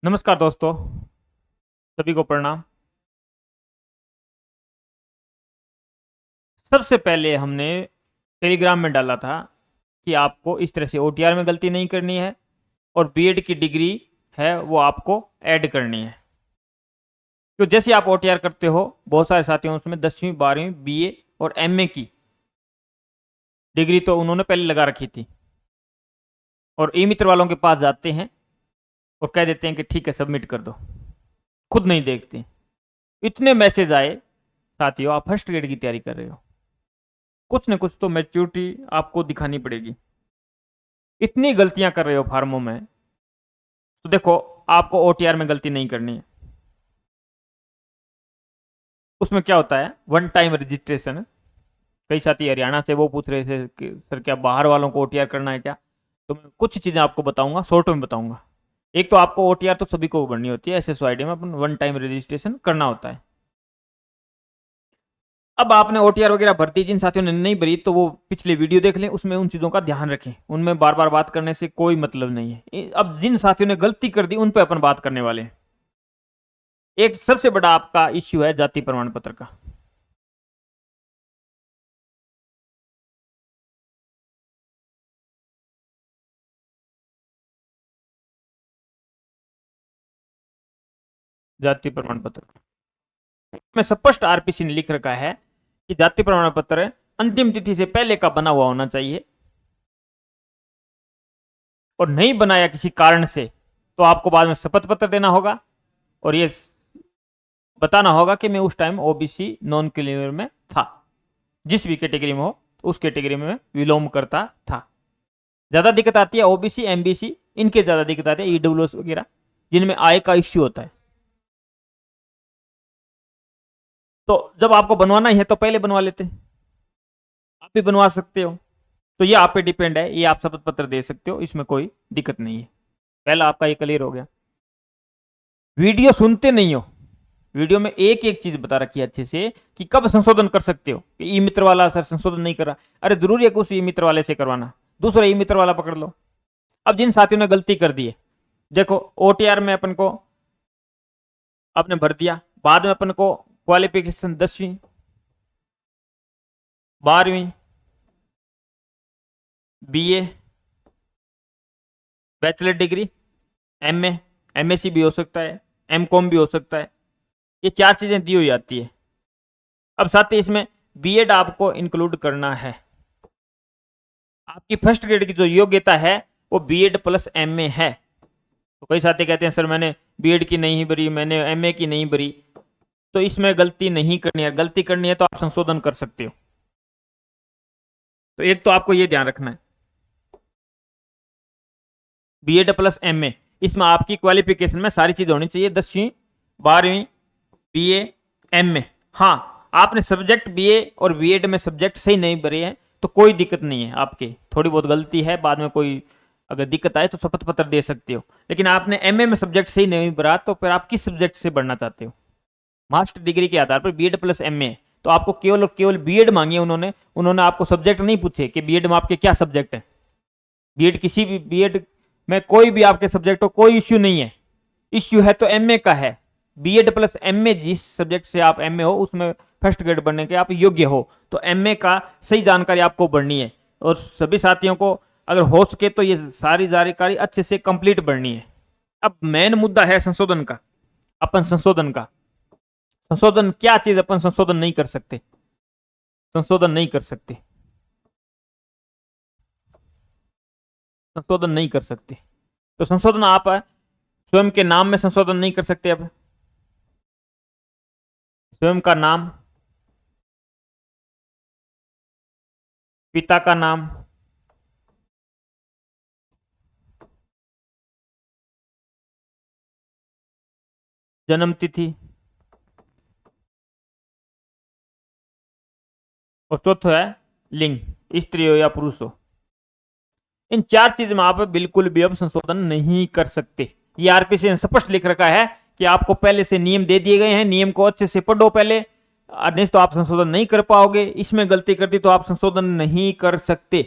नमस्कार दोस्तों, सभी को प्रणाम। सबसे पहले हमने टेलीग्राम में डाला था कि आपको इस तरह से ओटीआर में गलती नहीं करनी है और बीएड की डिग्री है वो आपको ऐड करनी है। तो जैसे आप ओटीआर करते हो, बहुत सारे साथियों उसमें 10वीं 12वीं बीए और एमए की डिग्री तो उन्होंने पहले लगा रखी थी और ई मित्र वालों के पास जाते हैं और कह देते हैं कि ठीक है सबमिट कर दो, खुद नहीं देखते। इतने मैसेज आए, साथियों आप फर्स्ट ग्रेड की तैयारी कर रहे हो, कुछ न कुछ तो मैच्योरिटी आपको दिखानी पड़ेगी। इतनी गलतियां कर रहे हो फार्मों में, तो देखो आपको ओटीआर में गलती नहीं करनी है। उसमें क्या होता है, वन टाइम रजिस्ट्रेशन। कई साथी हरियाणा से वो पूछ रहे थे कि सर क्या बाहर वालों को ओटीआर करना है क्या, तो मैं कुछ चीज़ें आपको बताऊंगा, शॉर्ट में बताऊंगा। एक तो आपको ओटीआर तो सभी को भरनी होती है, एसएसवाईडी में अपन वन टाइम रजिस्ट्रेशन करना होता है। अब आपने ओटीआर वगैरह भरती, जिन साथियों ने नहीं भरी तो वो पिछले वीडियो देख लें, उसमें उन चीज़ों का ध्यान रखें। उनमें बार बार बात करने से कोई मतलब नहीं है। अब जिन साथियों ने गलती कर दी उन पर अपन बात करने वाले हैं। एक सबसे बड़ा आपका इश्यू है जाति प्रमाण पत्र का। जाति प्रमाण पत्र में स्पष्ट आरपीसी ने लिख रखा है कि जाति प्रमाण पत्र अंतिम तिथि से पहले का बना हुआ होना चाहिए, और नहीं बनाया किसी कारण से तो आपको बाद में शपथ पत्र देना होगा और ये बताना होगा कि मैं उस टाइम ओबीसी नॉन क्रिमिनल में था, जिस भी कैटेगरी में हो उस कैटेगरी में विलोम करता था। ज्यादा दिक्कत आती है ओबीसी एमबीसी, इनके ज्यादा दिक्कत आती है ईडब्ल्यूएस वगैरह, जिनमें आय का इश्यू होता है। तो जब आपको बनवाना ही है तो पहले बनवा लेते, आप भी बनवा सकते हो। तो ये आप पे डिपेंड है, ये आप शपथ पत्र दे सकते हो, इसमें कोई दिक्कत नहीं है। पहला आपका ये क्लियर हो गया। वीडियो सुनते नहीं हो, वीडियो में एक एक चीज बता रखी है अच्छे से कि कब संशोधन कर सकते हो। कि ई मित्र वाला सर संशोधन नहीं करा, अरे जरूरी है कि उस ई मित्र वाले से करवाना, दूसरा ई मित्र वाला पकड़ लो। अब जिन साथियों ने गलती कर दी है, देखो ओटीआर में अपन को आपने भर दिया, बाद में अपन को क्वालिफिकेशन 10वीं 12वीं BA bachelor degree MA MSc भी हो सकता है, एमकॉम भी हो सकता है, ये चार चीजें दी हुई आती है। अब साथ ही इसमें बीएड आपको इंक्लूड करना है। आपकी फर्स्ट ग्रेड की जो योग्यता है वो बीएड प्लस एमए है। तो कई साथी कहते हैं सर मैंने बीएड की नहीं भरी, मैंने एमए की नहीं भरी, तो इसमें गलती नहीं करनी है। गलती करनी है तो आप संशोधन कर सकते हो। तो एक तो आपको ये ध्यान रखना है, बीएड प्लस एमए, इसमें आपकी क्वालिफिकेशन में सारी चीजें होनी चाहिए, 10वीं 12वीं बीए एमए। हाँ, आपने सब्जेक्ट बीए और बीएड में सब्जेक्ट सही नहीं भरे हैं तो कोई दिक्कत नहीं है, आपकी थोड़ी बहुत गलती है, बाद में कोई अगर दिक्कत आए तो शपथ पत्र दे सकते हो। लेकिन आपने एमए में सब्जेक्ट सही नहीं भरा तो फिर आप किस सब्जेक्ट से बढ़ना चाहते हो। मास्टर डिग्री के आधार पर बीएड प्लस एमए, तो आपको केवल और केवल बीएड मांगी है उन्होंने। उन्होंने आपको सब्जेक्ट नहीं पूछे कि बीएड में आपके क्या सब्जेक्ट है। बीएड किसी भी बीएड में कोई भी आपके सब्जेक्ट हो, कोई इश्यू नहीं है। इश्यू है तो एमए का है। बीएड प्लस एमए, जिस सब्जेक्ट से आप एमए हो उसमें फर्स्ट ग्रेड बनने के आप योग्य हो, तो एमए का सही जानकारी आपको बढ़नी है। और सभी साथियों को अगर हो सके तो ये सारी जानकारी अच्छे से कंप्लीट बढ़नी है। अब मेन मुद्दा है संशोधन का। अपन संशोधन का, संशोधन क्या चीज अपन संशोधन नहीं कर सकते, संशोधन नहीं कर सकते, संशोधन नहीं कर सकते। तो संशोधन आप स्वयं के नाम में संशोधन नहीं कर सकते। अब स्वयं का नाम, पिता का नाम, जन्म तिथि, और चौथा है लिंग, स्त्री हो या पुरुष हो। इन चार चीज में आप बिल्कुल भी अब संशोधन नहीं कर सकते। ये आरपीसी ने स्पष्ट लिख रखा है कि आपको पहले से नियम दे दिए गए हैं, नियम को अच्छे से पढ़ो पहले, नहीं तो आप संशोधन नहीं कर पाओगे। इसमें गलती करती तो आप संशोधन नहीं कर सकते।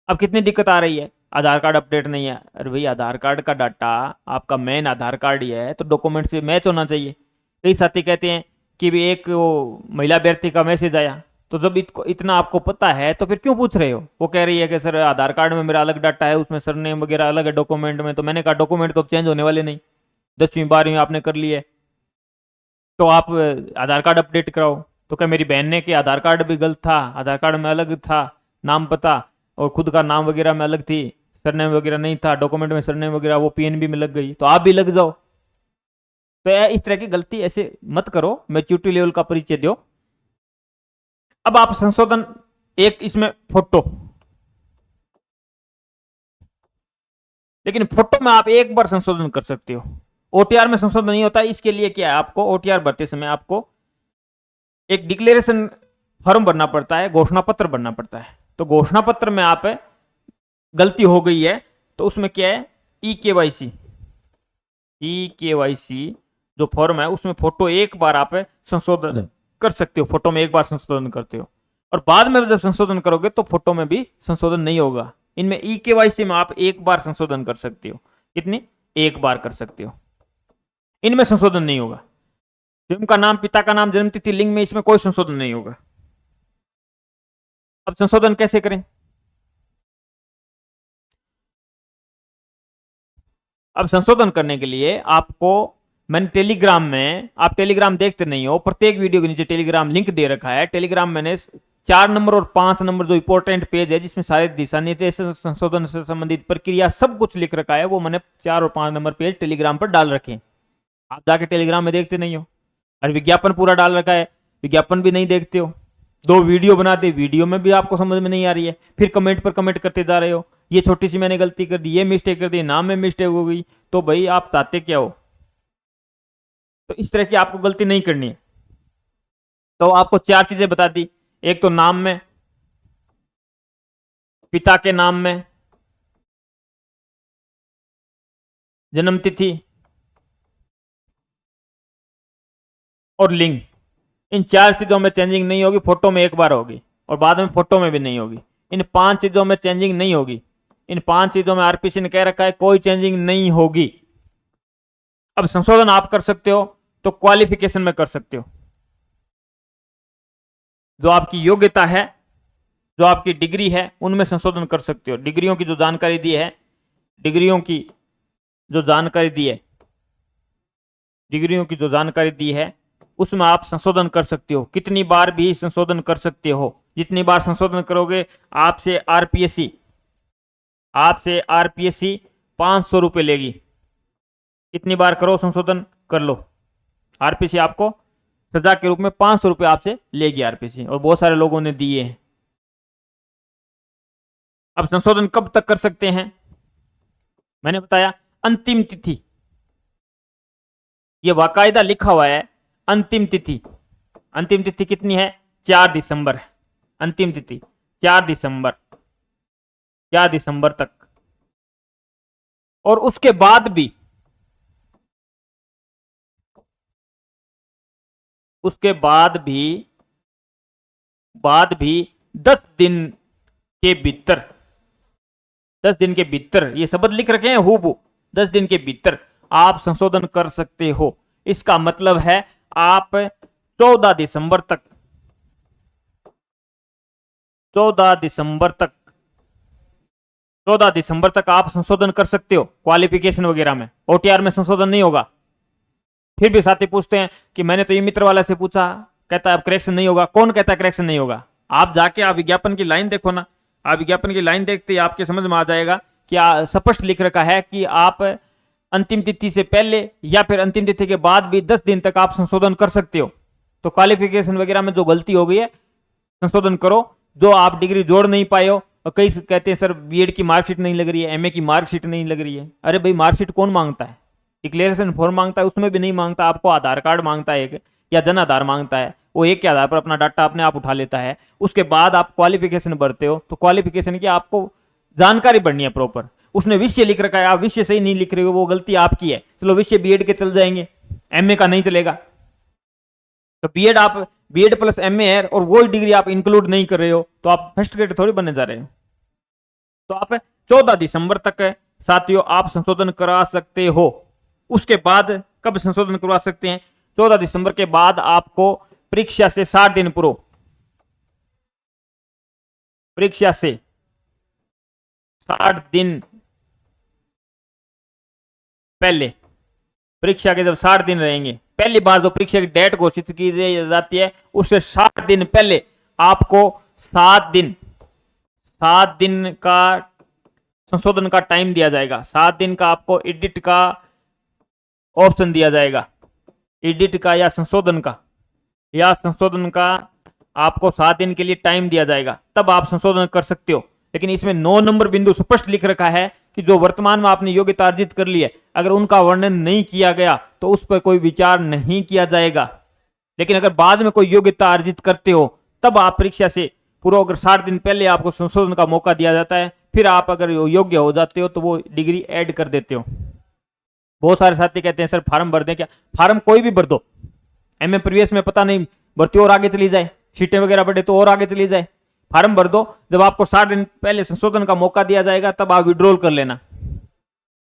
अब कितनी दिक्कत आ रही है, आधार कार्ड अपडेट नहीं है। अरे भाई आधार कार्ड का डाटा आपका मेन आधार कार्ड ही है, तो डॉक्यूमेंट से मैच होना चाहिए। कई साथी कहते हैं कि भी एक वो महिला अभ्यर्थी का मैसेज आया, तो जब इतना आपको पता है तो फिर क्यों पूछ रहे हो। वो कह रही है कि सर आधार कार्ड में मेरा अलग डाटा है, उसमें सरनेम वगैरह अलग है डॉक्यूमेंट में। तो मैंने कहा डॉक्यूमेंट तो चेंज होने वाले नहीं, 10वीं 12वीं आपने कर ली है, तो आप आधार कार्ड अपडेट कराओ। तो क्या मेरी बहन ने कि आधार कार्ड भी गलत था, आधार कार्ड में अलग था नाम पता, और खुद का नाम वगैरह में अलग थी, सरनेम वगैरह नहीं था डॉक्यूमेंट में, सरनेम वगैरह वो पीएनबी में लग गई, तो आप भी लग जाओ। तो इस तरह की गलती ऐसे मत करो, मैच्योरिटी लेवल का परिचय दो। अब आप संशोधन, एक इसमें फोटो, लेकिन फोटो में आप एक बार संशोधन कर सकते हो, ओटीआर में संशोधन नहीं होता। इसके लिए क्या है, आपको ओटीआर भरते समय आपको एक डिक्लेरेशन फॉर्म भरना पड़ता है, घोषणा पत्र भरना पड़ता है। तो घोषणा पत्र में आप गलती हो गई है तो उसमें क्या है, ई केवाईसी जो फॉर्म है उसमें फोटो एक बार आप संशोधन कर सकते हो, फोटो में एक बार संशोधन करते हो, और बाद में जब संशोधन करोगे तो फोटो में भी संशोधन नहीं होगा। इनमें ई केवाईसी में आप एक बार संशोधन कर सकते हो, कितनी, एक बार कर सकते हो, इनमें संशोधन नहीं होगा। स्वयं का नाम, पिता का नाम, जन्म तिथि, लिंग में इसमें कोई संशोधन नहीं होगा। अब संशोधन कैसे करें, अब संशोधन करने के लिए आपको, मैंने टेलीग्राम में, आप टेलीग्राम देखते नहीं हो, प्रत्येक वीडियो के नीचे टेलीग्राम लिंक दे रखा है। टेलीग्राम मैंने 4 नंबर और 5 नंबर जो इंपॉर्टेंट पेज है जिसमें सारे दिशा निर्देश संशोधन से संबंधित प्रक्रिया सब कुछ लिख रखा है, वो मैंने 4 और 5 नंबर पेज टेलीग्राम पर डाल रखे हैं। आप जाके टेलीग्राम में देखते नहीं हो। और विज्ञापन पूरा डाल रखा है, विज्ञापन भी नहीं देखते हो। 2 वीडियो बनाते, वीडियो में भी आपको समझ में नहीं आ रही है, फिर कमेंट पर कमेंट करते जा रहे हो, ये छोटी सी मैंने गलती कर दी, ये मिस्टेक कर दी, नाम में मिस्टेक हो गई। तो भाई आप चाहते क्या हो। तो इस तरह की आपको गलती नहीं करनी है। तो आपको 4 चीजें बता दी, एक तो नाम में, पिता के नाम में, जन्म तिथि और लिंग, इन 4 चीजों में चेंजिंग नहीं होगी। फोटो में एक बार होगी और बाद में फोटो में भी नहीं होगी। इन 5 चीजों में चेंजिंग नहीं होगी, इन 5 चीजों में आरपीसी ने कह रखा है कोई चेंजिंग नहीं होगी। अब संशोधन आप कर सकते हो तो क्वालिफिकेशन में कर सकते हो, जो आपकी योग्यता है, जो आपकी डिग्री है, उनमें संशोधन कर सकते हो। डिग्रियों की जो जानकारी दी है, डिग्रियों की जो जानकारी दी है, डिग्रियों की जो जानकारी दी है उसमें आप संशोधन कर सकते हो, कितनी बार भी संशोधन कर सकते हो। जितनी बार संशोधन करोगे आपसे आरपीएससी 500 रुपए लेगी। कितनी बार करो संशोधन कर लो, आरपीसी आपको सजा के रूप में 500 रुपए आपसे लेगी आरपीसी, और बहुत सारे लोगों ने दिए हैं। अब संशोधन कब तक कर सकते हैं, मैंने बताया अंतिम तिथि, यह बाकायदा लिखा हुआ है अंतिम तिथि। अंतिम तिथि कितनी है, 4 दिसंबर है। अंतिम तिथि 4 दिसंबर, 4 दिसंबर तक। और उसके बाद भी, उसके बाद भी 10 दिन के भीतर, 10 दिन के भीतर, ये शब्द लिख रखे हैं हूबहू, 10 दिन के भीतर आप संशोधन कर सकते हो। इसका मतलब है आप 14 दिसंबर तक, 14 दिसंबर तक, 14 दिसंबर तक आप संशोधन कर सकते हो क्वालिफिकेशन वगैरह में। ओटीआर में संशोधन नहीं होगा। फिर भी साथी पूछते हैं कि मैंने तो ये मित्र वाला से पूछा, कहता है अब करेक्शन नहीं होगा। कौन कहता है करेक्शन नहीं होगा, आप जाके आप विज्ञापन की लाइन देखो ना, आप विज्ञापन की लाइन देखते ही आपके समझ में आ जाएगा कि स्पष्ट लिख रखा है कि आप अंतिम तिथि से पहले या फिर अंतिम तिथि के बाद भी 10 दिन तक आप संशोधन कर सकते हो। तो क्वालिफिकेशन वगैरह में जो गलती हो गई है संशोधन करो, जो आप डिग्री जोड़ नहीं पाए हो। और कई कहते हैं सर बीएड की मार्कशीट नहीं लग रही है, एमए की मार्कशीट नहीं लग रही है। अरे भाई मार्कशीट कौन मांगता है, डिक्लेरेशन फॉर्म मांगता है, उसमें भी नहीं मांगता, आपको आधार कार्ड मांगता है एक, या जन आधार मांगता है, वो एक के आधार पर अपना डाटा अपने आप उठा लेता है। उसके बाद आप क्वालिफिकेशन भरते हो, तो क्वालिफिकेशन की आपको जानकारी बढ़नी है प्रॉपर। उसने विषय लिख रखा है, आप विषय सही नहीं लिख रहे हो, वो गलती आपकी है। चलो विषय बीएड के चल जाएंगे, एमए का नहीं चलेगा। तो बीएड आप बीएड प्लस एमए है और वो डिग्री आप इंक्लूड नहीं कर रहे हो, तो आप फर्स्ट ग्रेड थोड़ी बनने जा रहे हो। तो आप 14 दिसंबर तक है साथियों आप संशोधन करा सकते हो। उसके बाद कब संशोधन करवा सकते हैं? 14 दिसंबर के बाद आपको परीक्षा से 60 दिन पूर्व, परीक्षा से 60 दिन पहले, परीक्षा के जब 60 दिन रहेंगे, पहली बार जो परीक्षा की डेट घोषित की जाती है उससे 60 दिन पहले आपको 7 दिन का संशोधन का टाइम दिया जाएगा। 7 दिन का आपको एडिट का ऑप्शन दिया जाएगा, एडिट का या संशोधन का आपको 7 दिन के लिए टाइम दिया जाएगा, तब आप संशोधन कर सकते हो। लेकिन इसमें 9 नंबर बिंदु स्पष्ट लिख रखा है कि जो वर्तमान में आपने योग्यता अर्जित कर ली है, अगर उनका वर्णन नहीं किया गया तो उस पर कोई विचार नहीं किया जाएगा। लेकिन अगर बाद में कोई योग्यता अर्जित करते हो तब आप परीक्षा से पूर्व, अगर 60 दिन पहले आपको संशोधन का मौका दिया जाता है, फिर आप अगर योग्य हो जाते हो तो वो डिग्री ऐड कर देते हो। बहुत सारे साथी कहते हैं सर फार्म भर दें क्या? फार्म कोई भी भर दो, एमए प्रीवियस में पता नहीं भर्ती और आगे चली जाए, सीटें वगैरह बढ़े तो और आगे चली जाए, फार्म भर दो। जब आपको 60 दिन पहले संशोधन का मौका दिया जाएगा तब आप विड्रॉल कर लेना,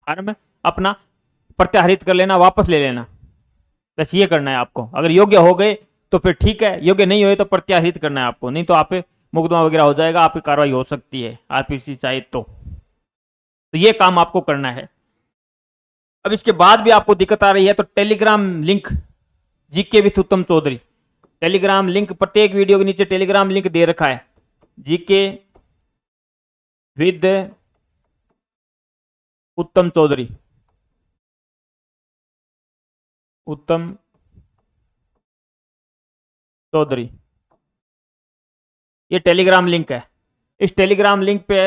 फार्म अपना प्रत्याहरित कर लेना, वापस ले लेना। बस ये करना है आपको। अगर योग्य हो गए तो फिर ठीक है, योग्य नहीं हुए तो प्रत्याहरित करना है आपको, नहीं तो आप पे मुकदमा वगैरह हो जाएगा, आप पे कार्रवाई हो सकती है आरपीसी चाहे तो ये काम आपको करना है। अब इसके बाद भी आपको दिक्कत आ रही है तो टेलीग्राम लिंक जीके विथ उत्तम चौधरी, टेलीग्राम लिंक प्रत्येक वीडियो के नीचे टेलीग्राम लिंक दे रखा है, जीके विद उत्तम चौधरी, उत्तम चौधरी, ये टेलीग्राम लिंक है। इस टेलीग्राम लिंक पे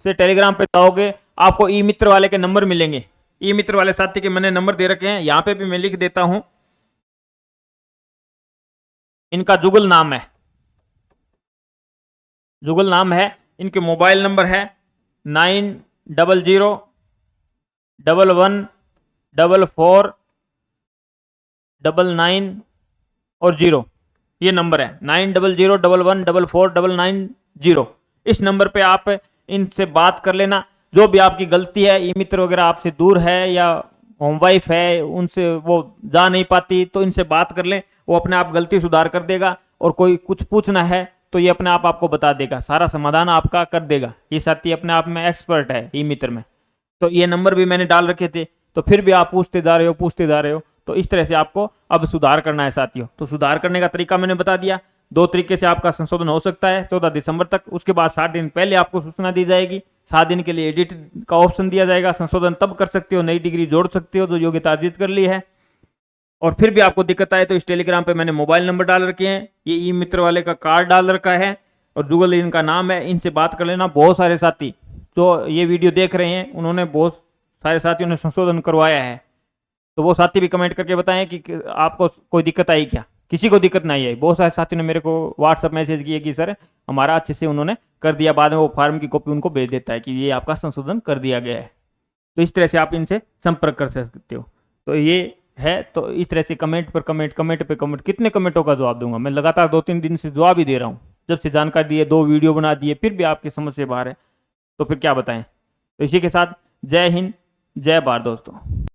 से टेलीग्राम पे जाओगे आपको ई मित्र वाले के नंबर मिलेंगे। ई मित्र वाले साथी के मैंने नंबर दे रखे हैं, यहां पे भी मैं लिख देता हूं। इनका जुगल नाम है, जुगल नाम है, इनके मोबाइल नंबर है 9001114499 और 0, ये नंबर है 9001114499 इस नंबर पे आप इनसे बात कर लेना। जो भी आपकी गलती है, ई मित्र वगैरह आपसे दूर है या होम वाइफ है, उनसे वो जा नहीं पाती, तो इनसे बात कर लें, वो अपने आप गलती सुधार कर देगा। और कोई कुछ पूछना है तो ये अपने आप आपको बता देगा, सारा समाधान आपका कर देगा। ये साथी अपने आप में एक्सपर्ट है ई मित्र में। तो ये नंबर भी मैंने डाल रखे थे, तो फिर भी आप पूछते जा रहे हो। तो इस तरह से आपको अब सुधार करना है साथियों। तो सुधार करने का तरीका मैंने बता दिया। 2 तरीके से आपका संशोधन हो सकता है 14 दिसंबर तक। उसके बाद 60 दिन पहले आपको सूचना दी जाएगी, 7 दिन के लिए एडिट का ऑप्शन दिया जाएगा। संशोधन तब कर सकते हो, नई डिग्री जोड़ सकते हो जो योग्यता अर्जित कर ली है। और फिर भी आपको दिक्कत आए तो इस टेलीग्राम पे मैंने मोबाइल नंबर डाल रखे हैं, ये ई मित्र वाले का कार्ड डाल रखा है और गूगल इनका नाम है, इनसे बात कर लेना। बहुत सारे साथी जो ये वीडियो देख रहे हैं उन्होंने, बहुत सारे साथियों ने संशोधन करवाया है, तो वो साथी भी कमेंट करके बताएं कि आपको कोई दिक्कत आई क्या। किसी को दिक्कत नहीं आई। बहुत सारे साथियों ने मेरे को व्हाट्सएप मैसेज किए कि सर हमारा अच्छे से उन्होंने कर दिया, बाद में वो फार्म की कॉपी उनको भेज देता है कि ये आपका संशोधन कर दिया गया है। तो इस तरह से आप इनसे संपर्क कर सकते हो। तो ये है, तो इस तरह से कमेंट पर कमेंट, कमेंट पे कमेंट, कितने कमेंटों का जवाब दूंगा मैं? लगातार 2-3 दिन से जवाब ही दे रहा हूँ। जब से जानकारी दी है, 2 वीडियो बना दिए, फिर भी आपकी समझ से बाहर है, तो फिर क्या बताएं। तो इसी के साथ जय हिंद, जय भारत दोस्तों।